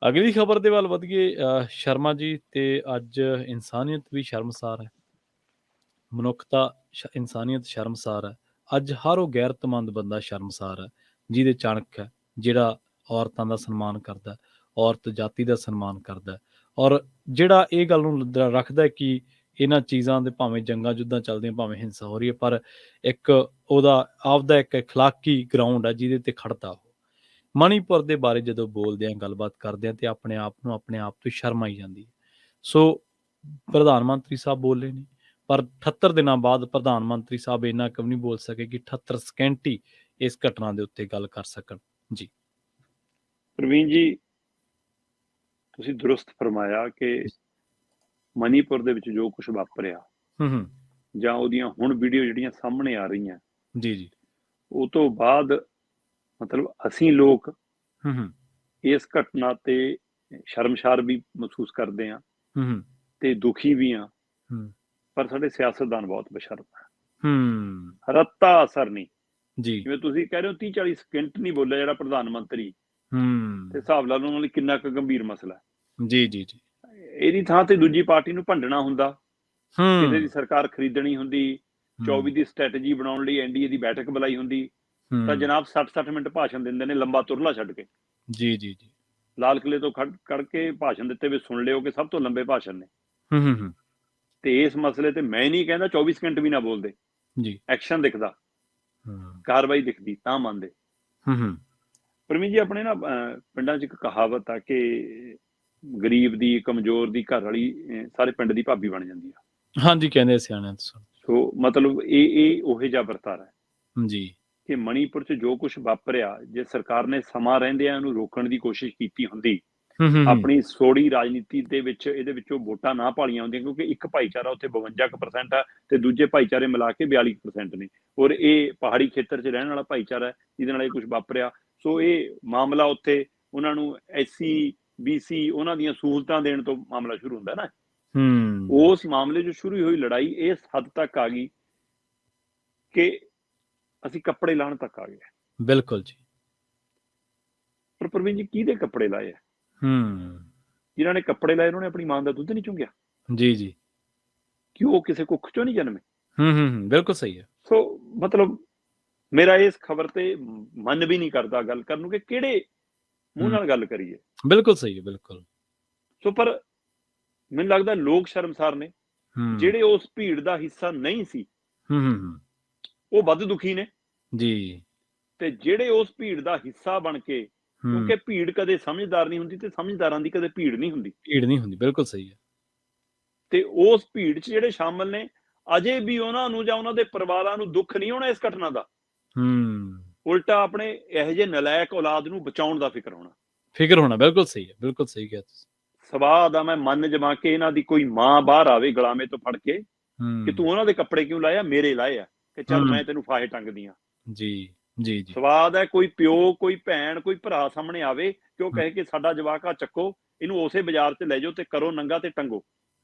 ਅਗਲੀ ਖਬਰ ਦੇ ਵੱਲ ਵਧੀਏ। ਸ਼ਰਮਾ ਜੀ ਤੇ ਅੱਜ ਇਨਸਾਨੀਅਤ ਵੀ ਸ਼ਰਮਸਾਰ ਹੈ। ਮਨੁੱਖਤਾ ਇਨਸਾਨੀਅਤ ਸ਼ਰਮਸਾਰ ਹੈ। ਅੱਜ ਹਰ ਉਹ ਗੈਰਤਮੰਦ ਬੰਦਾ ਸ਼ਰਮਸਾਰ ਹੈ ਜਿਹਦੇ ਚਾਣਕ ਹੈ, ਜਿਹੜਾ ਔਰਤਾਂ ਦਾ ਸਨਮਾਨ ਕਰਦਾ ਹੈ, ਔਰਤ ਜਾਤੀ ਦਾ ਸਨਮਾਨ ਕਰਦਾ ਹੈ, ਔਰ ਜਿਹੜਾ ਇਹ ਗੱਲ ਨੂੰ ਰੱਖਦਾ ਹੈ ਕਿ ਇਹਨਾਂ ਚੀਜ਼ਾਂ ਦੇ ਭਾਵੇਂ ਜੰਗਾਂ ਯੁੱਧਾਂ ਚੱਲਦੀਆਂ, ਭਾਵੇਂ ਹਿੰਸਾ ਹੋ ਰਹੀ ਹੈ, ਪਰ ਇੱਕ ਉਹਦਾ ਆਪਦਾ ਇੱਕ ਅਖਲਾਕੀ ਗਰਾਊਂਡ ਹੈ ਜਿਹਦੇ ਤੇ ਖੜਦਾ ਉਹ। ਮਣੀਪੁਰ ਦੇ ਬਾਰੇ ਜਦੋਂ ਬੋਲਦੇ ਹਾਂ, ਗੱਲਬਾਤ ਕਰਦੇ ਹਾਂ, ਤੇ ਆਪਣੇ ਆਪ ਨੂੰ ਆਪਣੇ ਆਪ ਤੋਂ ਸ਼ਰਮ ਆਈ ਜਾਂਦੀ ਹੈ। ਸੋ ਪ੍ਰਧਾਨ ਮੰਤਰੀ ਸਾਹਿਬ ਬੋਲੇ ਨੇ, ਪਰ 78 ਦਿਨਾਂ ਬਾਅਦ ਪ੍ਰਧਾਨ ਮੰਤਰੀ ਸਾਹਿਬ ਇੰਨਾ ਕੁ ਨਹੀਂ ਬੋਲ ਸਕੇ ਕਿ 78 ਸਕਿੰਟ ਹੀ ਇਸ ਘਟਨਾ ਦੇ ਉੱਤੇ ਗੱਲ ਕਰ ਸਕਣ। ਜੀ ਪ੍ਰਵੀਨ ਜੀ, ਤੁਸੀਂ ਦਰੁਸਤ ਫਰਮਾਇਆ ਕਿ ਮਨੀਪੁਰ ਦੇ ਵਿੱਚ ਜੋ ਕੁਝ ਵਾਪਰਿਆ ਜਾਂ ਉਹਦੀਆਂ ਹੁਣ ਵੀਡੀਓ ਜਿਹੜੀਆਂ ਸਾਹਮਣੇ ਆ ਰਹੀਆਂ, ਜੀ ਜੀ, ਉਹ ਤੋਂ ਬਾਅਦ ਮਤਲਬ ਅਸੀਂ ਲੋਕ ਇਸ ਘਟਨਾ ਤੇ ਸ਼ਰਮਸ਼ਾਰ ਵੀ ਮਹਿਸੂਸ ਕਰਦੇ ਹਾਂ ਤੇ ਦੁਖੀ ਵੀ ਹਾਂ, ਪਰ ਸਾਡੇ ਸਿਆਸਤਦਾਨ ਬਹੁਤ ਬੇਸ਼ਰਮ ਹੈ। ਰੱਤਾ ਅਸਰ ਨਹੀਂ ਜੀ, ਜਿਵੇਂ ਤੁਸੀਂ ਕਹਿ ਰਹੇ ਹੋ 30-40 ਸਕਿੰਟ ਨਹੀਂ ਬੋਲਿਆ ਜਿਹੜਾ ਪ੍ਰਧਾਨ ਮੰਤਰੀ, ਤੇ ਹਿਸਾਬ ਲਾ ਲਓ ਉਹਨਾਂ ਲਈ ਕਿੰਨਾ ਕੁ ਗੰਭੀਰ ਮਸਲਾ। ਜੀ ਜੀ ਜੀ, ਇਹਦੀ ਥਾਂ ਤੇ ਦੂਜੀ ਪਾਰਟੀ ਨੂੰ ਭੰਡਣਾ ਹੁੰਦਾ, ਕਿਸੇ ਦੀ ਸਰਕਾਰ ਖਰੀਦਣੀ ਹੁੰਦੀ, 24 ਦੀ ਸਟ੍ਰੈਟਜੀ ਬਣਾਉਣ ਲਈ ਐਨਡੀਏ ਦੀ ਬੈਠਕ ਬੁਲਾਈ ਹੁੰਦੀ, ਤਾਂ ਜਨਾਬ 60-60 ਮਿੰਟ ਭਾਸ਼ਣ ਦਿੰਦੇ ਨੇ, ਲੰਬਾ ਤੁਰਲਾ ਛੱਡ ਕੇ। ਜੀ ਜੀ ਜੀ, ਲਾਲ ਕਿਲੇ ਤੋਂ ਖੜ ਕੇ ਭਾਸ਼ਣ ਦਿੱਤੇ ਵੀ ਸੁਣ ਲਿਓ ਕਿ ਸਭ ਤੋਂ ਲੰਬੇ ਭਾਸ਼ਣ ਨੇ। ਤੇ ਇਸ ਮਸਲੇ ਤੇ ਮੈਂ ਨਹੀਂ ਕਹਿੰਦਾ 24 ਸਕਿੰਟ ਵੀ ਨਾ ਬੋਲਦੇ ਜੀ, ਐਕਸ਼ਨ ਦਿਖਦਾ, ਕਾਰਵਾਈ ਦਿਖਦੀ ਤਾਂ ਮੰਨਦੇ। ਪਰਮੀਤ ਜੀ, ਆਪਣੇ ਨਾ ਪਿੰਡਾਂ 'ਚ ਇੱਕ ਕਹਾਵਤ ਆ ਕਿ ਗਰੀਬ ਦੀ, ਕਮਜ਼ੋਰ ਦੀ ਘਰ ਵਾਲੀ ਸਾਰੇ ਪਿੰਡ ਦੀ ਭਾਬੀ ਬਣ ਜਾਂਦੀ ਆ। ਹਾਂਜੀ, ਕਹਿੰਦੇ ਸਿਆਣਿਆਂ ਤੋਂ। ਸੋ ਮਤਲਬ ਇਹ ਉਹੇ ਜਿਹਾ ਵਰਤਾਰਾ ਹੈ ਜੀ ਕਿ ਮਣੀਪੁਰ 'ਚ ਜੋ ਕੁਝ ਵਾਪਰਿਆ, ਜੇ ਸਰਕਾਰ ਨੇ ਸਮਾਂ ਰਹਿੰਦਿਆਂ ਇਹਨੂੰ ਰੋਕਣ ਦੀ ਕੋਸ਼ਿਸ਼ ਕੀਤੀ ਹੁੰਦੀ, ਆਪਣੀ ਸੋੜੀ ਰਾਜਨੀਤੀ ਦੇ ਵਿੱਚ ਇਹਦੇ ਵਿੱਚੋਂ ਵੋਟਾਂ ਨਾ ਭਾਲੀਆਂ ਹੁੰਦੀਆਂ, ਕਿਉਂਕਿ ਇੱਕ ਭਾਈਚਾਰਾ ਉੱਥੇ 52% ਆ ਤੇ ਦੂਜੇ ਭਾਈਚਾਰੇ ਮਿਲਾ ਕੇ 42% ਨੇ, ਔਰ ਇਹ ਪਹਾੜੀ ਖੇਤਰ 'ਚ ਰਹਿਣ ਵਾਲਾ ਭਾਈਚਾਰਾ ਜਿਹਦੇ ਨਾਲ ਇਹ ਕੁਝ ਵਾਪਰਿਆ। ਸੋ ਇਹ ਮਾਮਲਾ ਉੱਥੇ ਉਹਨਾਂ ਨੂੰ SC BC ਉਹਨਾਂ ਦੀਆਂ ਸਹੂਲਤਾਂ ਦੇਣ ਤੋਂ ਮਾਮਲਾ ਸ਼ੁਰੂ ਹੁੰਦਾ ਨਾ। ਉਸ ਮਾਮਲੇ 'ਚ ਸ਼ੁਰੂ ਹੋਈ ਲੜਾਈ ਇਸ ਹੱਦ ਤੱਕ ਆ ਗਈ ਕਿ ਅਸੀਂ ਕੱਪੜੇ ਲਾਉਣ ਤੱਕ ਆ ਗਏ। ਬਿਲਕੁਲ ਜੀ। ਪਰ ਪ੍ਰਵੀਨ ਜੀ, ਕਿਹਦੇ ਕੱਪੜੇ ਲਾਏ ਆ? ਜਿਨ੍ਹਾਂ ਨੇ ਕੱਪੜੇ ਲਾਏ ਉਹਨਾਂ ਨੇ ਆਪਣੀ ਮਾਂ ਦਾ ਦੁੱਧ ਨਹੀਂ ਚੁੰਗਿਆ? ਜੀ ਜੀ, ਕਿ ਉਹ ਕਿਸੇ ਕੁੱਖ ਚੋਂ ਨਹੀਂ ਜਨਮੇ? ਬਿਲਕੁਲ ਸਹੀ ਹੈ। ਸੋ ਮਤਲਬ ਮੇਰਾ ਇਸ ਖਬਰ ਤੇ ਮਨ ਵੀ ਨਹੀਂ ਕਰਦਾ ਗੱਲ ਕਰਨ ਨੂੰ ਕਿ ਕਿਹੜੇ ਮੂੰਹ ਨਾਲ ਗੱਲ ਕਰੀਏ। ਬਿਲਕੁਲ ਸਹੀ ਹੈ, ਬਿਲਕੁਲ। ਸੋ ਪਰ ਮੈਨੂੰ ਲੱਗਦਾ ਲੋਕ ਸ਼ਰਮਸਾਰ ਨੇ, ਜਿਹੜੇ ਉਸ ਭੀੜ ਦਾ ਹਿੱਸਾ ਨਹੀਂ ਸੀ ਉਹ ਵੱਧ ਦੁਖੀ ਨੇ ਜੀ, ਤੇ ਜਿਹੜੇ ਉਸ ਭੀੜ ਦਾ ਹਿੱਸਾ ਬਣ ਕੇ, ਕਿਉਂਕਿ ਭੀੜ ਕਦੇ ਸਮਝਦਾਰ ਨਹੀਂ ਹੁੰਦੀ ਤੇ ਸਮਝਦਾਰਾਂ ਦੀ ਕਦੇ ਭੀੜ ਨਹੀਂ ਹੁੰਦੀ। ਬਿਲਕੁਲ ਸਹੀ ਹੈ। ਤੇ ਉਸ ਭੀੜ 'ਚ ਜਿਹੜੇ ਸ਼ਾਮਲ ਨੇ, ਅਜੇ ਵੀ ਉਹਨਾਂ ਨੂੰ ਜਾਂ ਉਹਨਾਂ ਦੇ ਪਰਿਵਾਰਾਂ ਨੂੰ ਦੁੱਖ ਨਹੀਂ ਹੋਣਾ ਇਸ ਘਟਨਾ ਦਾ, ਉਲਟਾ ਆਪਣੇ ਇਹੋ ਜਿਹੇ ਨਲਾਇਕ ਔਲਾਦ ਨੂੰ ਬਚਾਉਣ ਦਾ ਫਿਕਰ ਹੋਣਾ। ਬਿਲਕੁਲ ਸਹੀ ਹੈ, ਬਿਲਕੁਲ ਸਹੀ ਕਿਹਾ ਤੁਸੀਂ। ਸਵਾਹ ਦਾ ਮੈਂ ਮਨ ਜਮਾ ਕੇ ਇਹਨਾਂ ਦੀ ਕੋਈ ਮਾਂ ਬਾਹਰ ਆਵੇ ਗੁਲਾਮੇ ਤੋਂ ਫੜ ਕੇ ਕਿ ਤੂੰ ਉਹਨਾਂ ਦੇ ਕੱਪੜੇ ਕਿਉਂ ਲਾਏ ਆ, ਮੇਰੇ ਲਾਏ ਆ, ਕਿ ਚੱਲ ਮੈਂ ਤੈਨੂੰ ਫਾਹੇ ਟੰਗਦੀ ਆ। ਜੀ ਜੀ ਜੀ, ਸਵਾਦ ਹੈ ਕੋਈ ਪਿਓ, ਕੋਈ ਭੈਣ, ਕੋਈ ਭਰਾ ਸਾਹਮਣੇ ਆਵੇ ਕਿ ਉਹ ਕਹੇ ਕਿ ਸਾਡਾ ਜਵਾਕ ਆ, ਚੱਕੋ ਇਹਨੂੰ ਉਸੇ ਬਾਜ਼ਾਰ 'ਚ ਲੈ ਜਾਓ ਤੇ ਕਰੋ ਨੰਗਾ ਤੇ ਟੰਗੋ।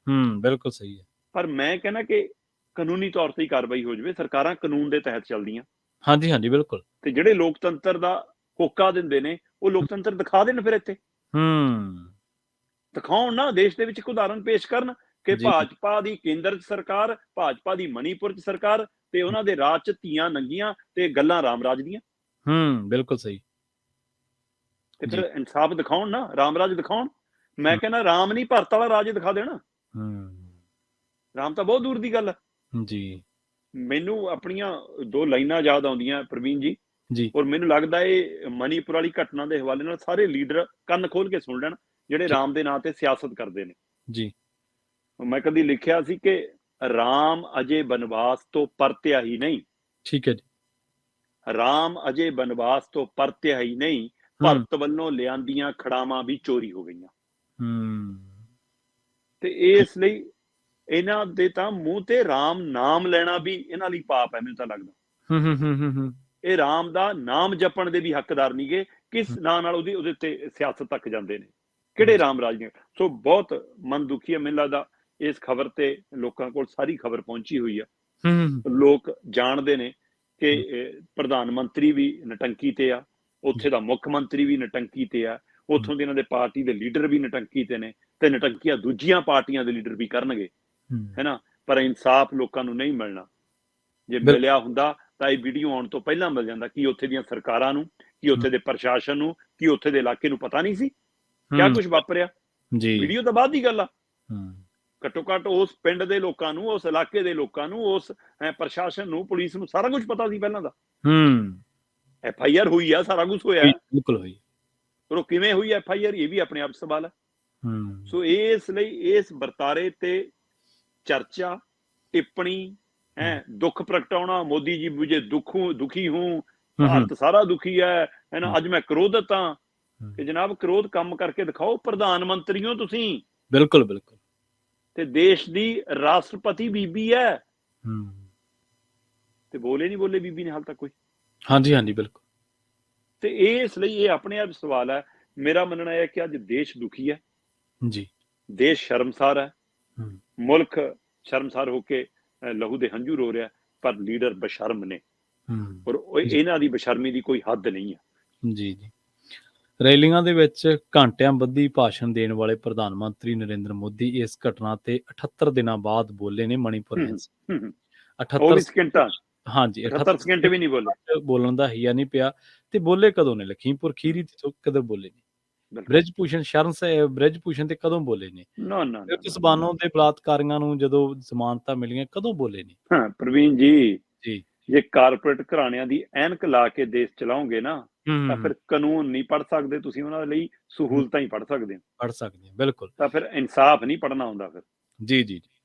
ਬਿਲਕੁਲ ਸਹੀ ਹੈ। ਪਰ ਮੈਂ ਕਹਿੰਦਾ ਕਿ ਕਾਨੂੰਨੀ ਤੌਰ ਤੇ ਹੀ ਕਾਰਵਾਈ ਹੋ ਜਾਵੇ। ਸਰਕਾਰਾਂ ਕਾਨੂੰਨ ਦੇ ਤਹਿਤ ਚੱਲਦੀਆਂ। ਹਾਂਜੀ ਹਾਂਜੀ, ਬਿਲਕੁਲ। ਤੇ ਜਿਹੜੇ ਲੋਕਤੰਤਰ ਦਾ ਹੋਕਾ ਦਿੰਦੇ ਨੇ, ਉਹ ਲੋਕਤੰਤਰ ਦਿਖਾ ਦੇਣ, ਫਿਰ ਇੱਥੇ ਦਿਖਾਉਣ ਨਾ, ਦੇਸ਼ ਦੇ ਵਿੱਚ ਇੱਕ ਉਦਾਹਰਨ ਪੇਸ਼ ਕਰਨ ਕਿ ਭਾਜਪਾ ਦੀ ਕੇਂਦਰ 'ਚ ਸਰਕਾਰ, ਭਾਜਪਾ ਦੀ ਮਣੀਪੁਰ 'ਚ ਸਰਕਾਰ, ਤੇ ਉਹਨਾਂ ਦੇ ਰਾਜ 'ਚ ਧੀਆਂ ਨੰਗੀਆਂ ਤੇ ਗੱਲਾਂ ਰਾਮ ਰਾਜ ਦੀਆਂ। ਬਿਲਕੁਲ ਸਹੀ। ਤੇ ਫਿਰ ਇਨਸਾਫ ਦਿਖਾਉਣ ਨਾ, ਰਾਮ ਰਾਜ ਦਿਖਾਉਣ। ਮੈਂ ਕਹਿੰਦਾ ਰਾਮ ਨਹੀਂ, ਭਾਰਤ ਵਾਲਾ ਰਾਜ ਦਿਖਾ ਦੇਣਾ। ਰਾਮ ਤਾਂ ਬਹੁਤ ਦੂਰ ਦੀ ਗੱਲ ਹੈ ਜੀ। ਮੈਨੂੰ ਆਪਣੀਆਂ 2 ਲਾਈਨਾਂ ਯਾਦ ਆਉਂਦੀਆਂ ਪ੍ਰਵੀਨ ਜੀ, ਔਰ ਮੈਨੂੰ ਲੱਗਦਾ ਇਹ ਮਣੀਪੁਰ ਵਾਲੀ ਘਟਨਾ ਦੇ ਹਵਾਲੇ ਨਾਲ ਸਾਰੇ ਲੀਡਰ ਕੰਨ ਖੋਲ ਕੇ ਸੁਣ ਲੈਣ ਜਿਹੜੇ ਰਾਮ ਦੇ ਨਾਂ ਤੇ ਸਿਆਸਤ ਕਰਦੇ ਨੇ ਜੀ। ਮੈਂ ਕਦੀ ਲਿਖਿਆ ਸੀ ਕਿ ਰਾਮ ਅਜੇ ਬਨਵਾਸ ਤੋਂ ਪਰਤਿਆ ਹੀ ਨਹੀਂ। ਠੀਕ ਹੈ ਜੀ। ਰਾਮ ਅਜੇ ਬਨਵਾਸ ਤੋਂ ਪਰਤਿਆ ਹੀ ਨਹੀਂ, ਭਰਤ ਵੱਲੋਂ ਲਿਆਂਦੀਆਂ ਖੜਾਵਾਂ ਵੀ ਚੋਰੀ ਹੋ ਗਈਆਂ। ਤੇ ਇਸ ਲਈ ਇਹਨਾਂ ਦੇ ਤਾਂ ਮੂੰਹ ਤੇ ਰਾਮ ਨਾਮ ਲੈਣਾ ਵੀ ਇਹਨਾਂ ਲਈ ਪਾਪ ਹੈ, ਮੈਨੂੰ ਤਾਂ ਲੱਗਦਾ। ਇਹ ਰਾਮ ਦਾ ਨਾਮ ਜਪਣ ਦੇ ਵੀ ਹੱਕਦਾਰ ਨਹੀਂ ਗੇ। ਕਿਸ ਨਾਂ ਨਾਲ ਉਹਦੇ ਉੱਤੇ ਸਿਆਸਤ ਤੱਕ ਜਾਂਦੇ ਨੇ, ਕਿਹੜੇ ਰਾਮ ਰਾਜ ਨੇ। ਸੋ ਬਹੁਤ ਮਨ ਦੁਖੀ ਹੈ। ਮੈਨੂੰ ਲੱਗਦਾ ਇਸ ਖਬਰ ਤੇ ਲੋਕਾਂ ਕੋਲ ਸਾਰੀ ਖਬਰ ਪਹੁੰਚੀ ਹੋਈ ਆ। ਲੋਕ ਜਾਣਦੇ ਨੇ ਕਿ ਪ੍ਰਧਾਨ ਮੰਤਰੀ ਵੀ ਨਟੰਕੀ ਤੇ ਆ, ਉੱਥੇ ਦਾ ਮੁੱਖ ਮੰਤਰੀ ਵੀ ਨਟੰਕੀ ਤੇ ਆ, ਉੱਥੋਂ ਦੇ ਇਹਨਾਂ ਦੇ ਪਾਰਟੀ ਦੇ ਲੀਡਰ ਵੀ ਨਟੰਕੀ ਤੇ ਨੇ, ਤੇ ਨਟੰਕੀਆਂ ਦੂਜੀਆਂ ਪਾਰਟੀਆਂ ਦੇ ਲੀਡਰ ਵੀ ਕਰਨਗੇ, ਹੈਨਾ। ਪਰ ਇਨਸਾਫ ਲੋਕਾਂ ਨੂੰ ਨਹੀਂ ਮਿਲਣਾ। ਜੇ ਮਿਲਿਆ ਹੁੰਦਾ ਤਾਂ ਇਹ ਵੀਡੀਓ ਆਉਣ ਤੋਂ ਪਹਿਲਾਂ ਮਿਲ ਜਾਂਦਾ। ਕੀ ਉੱਥੇ ਦੀਆਂ ਸਰਕਾਰਾਂ ਨੂੰ, ਕੀ ਉੱਥੇ ਦੇ ਪ੍ਰਸ਼ਾਸਨ ਨੂੰ, ਕੀ ਉੱਥੇ ਦੇ ਇਲਾਕੇ ਨੂੰ ਪਤਾ ਨਹੀਂ ਸੀ ਕਿਆ ਕੁਝ ਵਾਪਰਿਆ? ਵੀਡੀਓ ਤਾਂ ਬਾਅਦ ਦੀ ਗੱਲ ਆ। ਘੱਟੋ ਘੱਟ ਉਸ ਪਿੰਡ ਦੇ ਲੋਕਾਂ ਨੂੰ, ਉਸ ਇਲਾਕੇ ਦੇ ਲੋਕਾਂ ਨੂੰ, ਉਸ ਪ੍ਰਸ਼ਾਸਨ ਨੂੰ, ਪੁਲਿਸ ਨੂੰ ਸਾਰਾ ਕੁਝ ਪਤਾ ਸੀ ਪਹਿਲਾਂ ਦਾ। FIR ਹੋਈ ਆ, ਸਾਰਾ ਕੁਝ ਹੋਇਆ, ਬਿਲਕੁਲ ਹੋਈ। ਪਰ ਉਹ ਕਿਵੇਂ ਹੋਈ FIR, ਇਹ ਵੀ ਆਪਣੇ ਆਪ ਸਵਾਲ ਹੈ। ਸੋ ਇਸ ਲਈ ਇਸ ਵਰਤਾਰੇ ਤੇ ਚਰਚਾ, ਟਿੱਪਣੀ, ਦੁੱਖ ਪ੍ਰਗਟਾਉਣਾ, ਮੋਦੀ ਜੀ ਮੁਝੇ ਦੁਖੀ ਹੂੰ, ਭਾਰਤ ਸਾਰਾ ਦੁਖੀ ਹੈ ਨਾ, ਅੱਜ ਮੈਂ ਕ੍ਰੋਧਤ ਹਾਂ। ਕਿ ਜਨਾਬ ਕ੍ਰੋਧ ਕੰਮ ਕਰਕੇ ਦਿਖਾਓ। ਪ੍ਰਧਾਨ ਮੰਤਰੀ ਹੋ ਤੁਸੀਂ, ਬਿਲਕੁਲ ਬਿਲਕੁਲ, ਤੇ ਦੇਸ਼ ਦੀ ਰਾਸ਼ਟਰਪਤੀ ਬੀਬੀ ਹੈ, ਤੇ ਬੋਲੇ ਬੀਬੀ ਨੇ ਹਾਲ ਤੱਕ ਕੋਈ। ਹਾਂਜੀ ਹਾਂਜੀ ਬਿਲਕੁਲ। ਤੇ ਇਸ ਲਈ ਇਹ ਆਪਣੇ ਆਪ ਸਵਾਲ ਹੈ। ਮੇਰਾ ਮੰਨਣਾ ਹੈ ਕਿ ਅੱਜ ਦੇਸ਼ ਦੁਖੀ ਹੈ ਜੀ, ਦੇਸ਼ ਸ਼ਰਮਸਾਰ ਹੈ, ਮੁਲਕ ਸ਼ਰਮਸਾਰ ਹੋ ਕੇ ਲਹੂ ਦੇ ਹੰਝੂ ਰੋ ਰਿਹਾ, ਪਰ ਲੀਡਰ ਬਸ਼ਰਮ ਨੇ, ਔਰ ਇਹਨਾਂ ਦੀ ਬਸ਼ਰਮੀ ਦੀ ਕੋਈ ਹੱਦ ਨਹੀਂ ਹੈ। ਜੀ ਜੀ। ਰੈਲੀਆਂ ਦੇ ਵਿੱਚ ਘੰਟਿਆਂ ਬੱਧੀ ਭਾਸ਼ਣ ਦੇਣ ਵਾਲੇ ਪ੍ਰਧਾਨ ਮੰਤਰੀ ਨਰਿੰਦਰ ਮੋਦੀ ਇਸ ਘਟਨਾ ਤੇ 78 ਦਿਨਾਂ ਬਾਅਦ ਬੋਲੇ ਨੇ ਮਣੀਪੁਰ ਵਿੱਚ। 78 ਸਕਿੰਟਾਂ, ਹਾਂਜੀ 78 ਸਕਿੰਟ ਵੀ ਨਹੀਂ ਬੋਲੇ, ਬੋਲਣ ਦਾ ਹਿਆ ਨਹੀਂ ਪਿਆ। ਤੇ ਬੋਲੇ ਕਦੋਂ ਨੇ? ਲਖੀਮਪੁਰ ਖੀਰੀ ਤੇ ਕਦੋਂ ਬੋਲੇ ਨੇ? ਬ੍ਰਿਜ ਭੂਸ਼ਣ ਤੇ ਕਦੋਂ ਬੋਲੇ ਨੇ? ਕਿਸਾਨਾਂ ਦੇ ਬਲਾਤਕਾਰੀਆਂ ਨੂੰ ਜਦੋਂ ਜ਼ਮਾਨਤਾਂ ਮਿਲੀਆਂ ਕਦੋਂ ਬੋਲੇ ਨੇ? ਪ੍ਰਵੀਨ ਜੀ, ਜੇ ਕਾਰਪੋਰੇਟ ਘਰਾਣਿਆਂ ਦੀ ਐਨਕ ਲਾ ਕੇ ਦੇਸ਼ ਚਲਾਓਗੇ ਨਾ, ਤਾਂ ਫਿਰ ਕਾਨੂੰਨ ਨਹੀਂ ਪੜ੍ਹ ਸਕਦੇ ਤੁਸੀਂ, ਉਹਨਾਂ ਲਈ ਸਹੂਲਤਾਂ ਹੀ ਪੜ੍ਹ ਸਕਦੇ ਹੋ। ਬਿਲਕੁਲ। ਤਾਂ ਫਿਰ ਇਨਸਾਫ ਨਹੀਂ ਪੜ੍ਹਨਾ ਹੁੰਦਾ ਫਿਰ। ਜੀ ਜੀ।